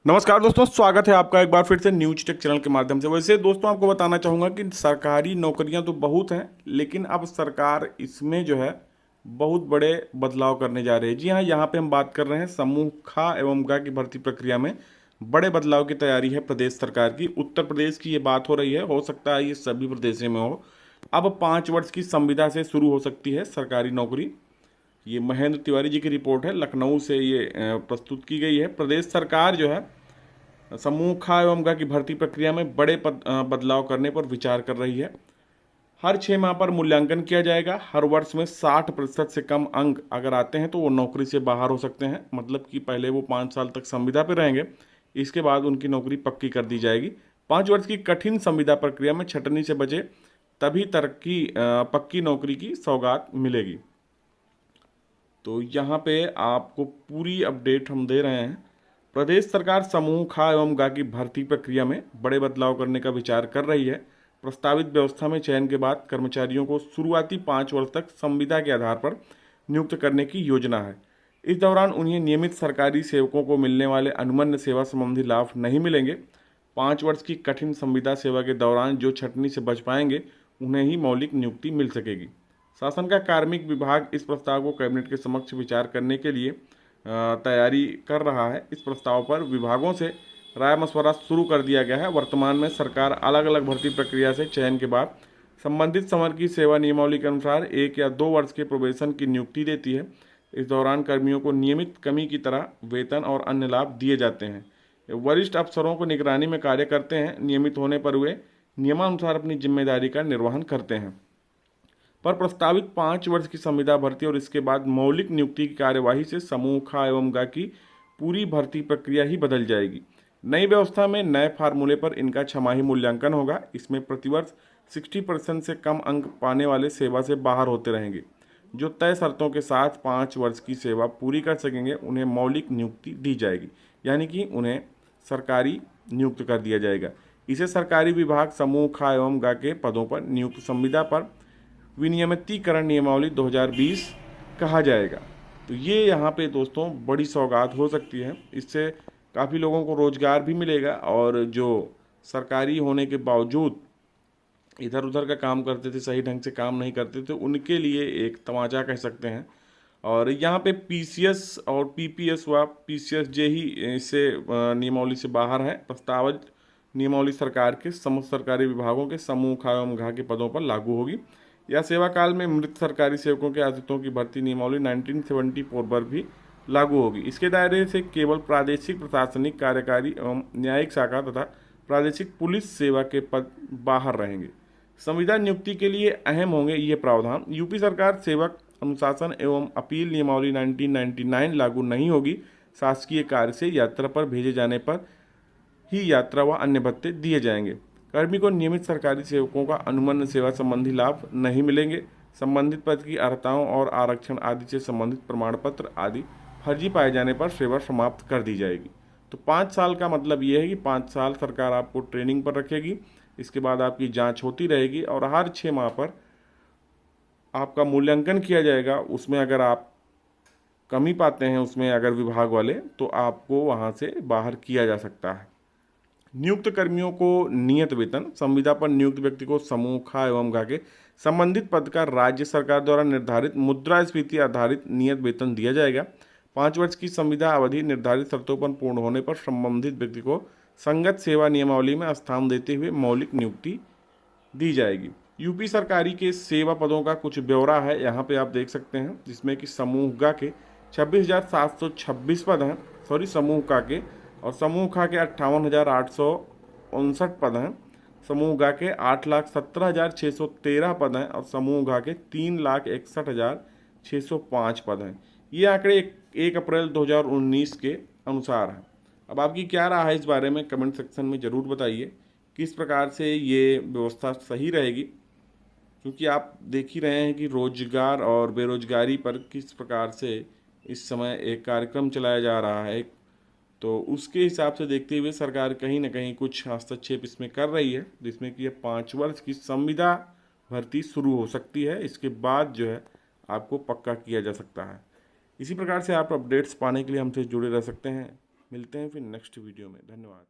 नमस्कार दोस्तों, स्वागत है आपका एक बार फिर से न्यूज टेक चैनल के माध्यम से। वैसे दोस्तों आपको बताना चाहूँगा कि सरकारी नौकरियां तो बहुत हैं, लेकिन अब सरकार इसमें जो है बहुत बड़े बदलाव करने जा रही है। जी हाँ, यहाँ पे हम बात कर रहे हैं समूह ख एवं ग की भर्ती प्रक्रिया में बड़े बदलाव की तैयारी है प्रदेश सरकार की। उत्तर प्रदेश की ये बात हो रही है, हो सकता है ये सभी प्रदेशों में हो। अब 5 वर्ष की संविदा से शुरू हो सकती है सरकारी नौकरी। ये महेंद्र तिवारी जी की रिपोर्ट है, लखनऊ से ये प्रस्तुत की गई है। प्रदेश सरकार जो है समूह ख एवं ग की भर्ती प्रक्रिया में बड़े बदलाव करने पर विचार कर रही है। हर 6 माह पर मूल्यांकन किया जाएगा। हर वर्ष में 60% से कम अंक अगर आते हैं तो वो नौकरी से बाहर हो सकते हैं। मतलब कि पहले वो 5 साल तक संविदा पर रहेंगे, इसके बाद उनकी नौकरी पक्की कर दी जाएगी। 5 वर्ष की कठिन संविदा प्रक्रिया में छटनी से बचे तभी तरक्की पक्की नौकरी की सौगात मिलेगी। तो यहाँ पे आपको पूरी अपडेट हम दे रहे हैं। प्रदेश सरकार समूह ख एवं ग की भर्ती प्रक्रिया में बड़े बदलाव करने का विचार कर रही है। प्रस्तावित व्यवस्था में चयन के बाद कर्मचारियों को शुरुआती 5 वर्ष तक संविदा के आधार पर नियुक्त करने की योजना है। इस दौरान उन्हें नियमित सरकारी सेवकों को मिलने वाले अनुमन्य सेवा संबंधी लाभ नहीं मिलेंगे। 5 वर्ष की कठिन संविदा सेवा के दौरान जो छटनी से बच पाएंगे उन्हें ही मौलिक नियुक्ति मिल सकेगी। शासन का कार्मिक विभाग इस प्रस्ताव को कैबिनेट के समक्ष विचार करने के लिए तैयारी कर रहा है। इस प्रस्ताव पर विभागों से राय मशवरा शुरू कर दिया गया है। वर्तमान में सरकार अलग अलग भर्ती प्रक्रिया से चयन के बाद संबंधित समर की सेवा नियमावली के अनुसार 1 या 2 वर्ष के प्रोबेशन की नियुक्ति देती है। इस दौरान कर्मियों को नियमित कमी की तरह वेतन और अन्य लाभ दिए जाते हैं। वरिष्ठ अफसरों को निगरानी में कार्य करते हैं। नियमित होने पर वे नियमानुसार अपनी जिम्मेदारी का निर्वहन करते हैं। पर प्रस्तावित 5 वर्ष की संविदा भर्ती और इसके बाद मौलिक नियुक्ति की कार्यवाही से समूह ख एवं ग की पूरी भर्ती प्रक्रिया ही बदल जाएगी। नई व्यवस्था में नए फार्मूले पर इनका छमाही मूल्यांकन होगा। इसमें प्रतिवर्ष 60% से कम अंक पाने वाले सेवा से बाहर होते रहेंगे। जो तय शर्तों के साथ 5 वर्ष की सेवा पूरी कर सकेंगे उन्हें मौलिक नियुक्ति दी जाएगी, यानी कि उन्हें सरकारी नियुक्त कर दिया जाएगा। इसे सरकारी विभाग समूह ख एवं ग के पदों पर नियुक्त संविदा पर विनियमितीकरण नियमावली 2020 कहा जाएगा। तो ये यहाँ पे दोस्तों बड़ी सौगात हो सकती है। इससे काफ़ी लोगों को रोज़गार भी मिलेगा और जो सरकारी होने के बावजूद इधर उधर का काम करते थे, सही ढंग से काम नहीं करते थे, उनके लिए एक तमाचा कह सकते हैं। और यहाँ पे पीसीएस और पीपीएस व पीसीएस जे ही इससे नियमावली से बाहर है। प्रस्तावित नियमावली सरकार के समस्त सरकारी विभागों के समूह ख एवं घ के पदों पर लागू होगी। यह सेवा काल में मृत सरकारी सेवकों के आश्रितों की भर्ती नियमावली 1974 पर भी लागू होगी। इसके दायरे से केवल प्रादेशिक प्रशासनिक, कार्यकारी एवं न्यायिक शाखा तथा प्रादेशिक पुलिस सेवा के पद बाहर रहेंगे। संविदा नियुक्ति के लिए अहम होंगे ये प्रावधान। यूपी सरकार सेवक अनुशासन एवं अपील नियमावली 1999 लागू नहीं होगी। शासकीय कार्य से यात्रा पर भेजे जाने पर ही यात्रा व अन्य भत्ते दिए जाएंगे। कर्मी को नियमित सरकारी सेवकों का अनुमन्य सेवा संबंधी लाभ नहीं मिलेंगे। संबंधित पद की अर्हताओं और आरक्षण आदि से संबंधित प्रमाण पत्र आदि फर्जी पाए जाने पर सेवा समाप्त कर दी जाएगी। तो 5 साल का मतलब ये है कि 5 साल सरकार आपको ट्रेनिंग पर रखेगी। इसके बाद आपकी जांच होती रहेगी और हर 6 माह पर आपका मूल्यांकन किया जाएगा। उसमें अगर आप कमी पाते हैं, उसमें अगर विभाग वाले, तो आपको वहाँ से बाहर किया जा सकता है। नियुक्त कर्मियों को नियत वेतन। संविदा पर नियुक्त व्यक्ति को समूह ख एवं ग के संबंधित पद का राज्य सरकार द्वारा निर्धारित मुद्रास्फीति आधारित नियत वेतन दिया जाएगा। 5 वर्ष की संविदा अवधि निर्धारित शर्तों पर पूर्ण होने पर संबंधित व्यक्ति को संगत सेवा नियमावली में स्थान देते हुए मौलिक नियुक्ति दी जाएगी। यूपी सरकारी के सेवा पदों का कुछ ब्यौरा है, यहाँ पे आप देख सकते हैं, जिसमें कि समूह ग के 26,726 पद हैं। समूह क के और समूह ख के 58,859 पद हैं। समूह ग के 8,17,613 पद हैं और समूह घ के 3,61,605 पद हैं। ये आंकड़े 1 अप्रैल 2019 के अनुसार हैं। अब आपकी क्या राय है इस बारे में कमेंट सेक्शन में ज़रूर बताइए। किस प्रकार से ये व्यवस्था सही रहेगी, क्योंकि आप देख ही रहे हैं कि रोजगार और बेरोजगारी पर किस प्रकार से इस समय एक कार्यक्रम चलाया जा रहा है। तो उसके हिसाब से देखते हुए सरकार कहीं ना कहीं कुछ हस्तक्षेप इसमें कर रही है, जिसमें कि ये 5 वर्ष की संविदा भर्ती शुरू हो सकती है। इसके बाद जो है आपको पक्का किया जा सकता है। इसी प्रकार से आप अपडेट्स पाने के लिए हमसे जुड़े रह सकते हैं। मिलते हैं फिर नेक्स्ट वीडियो में। धन्यवाद।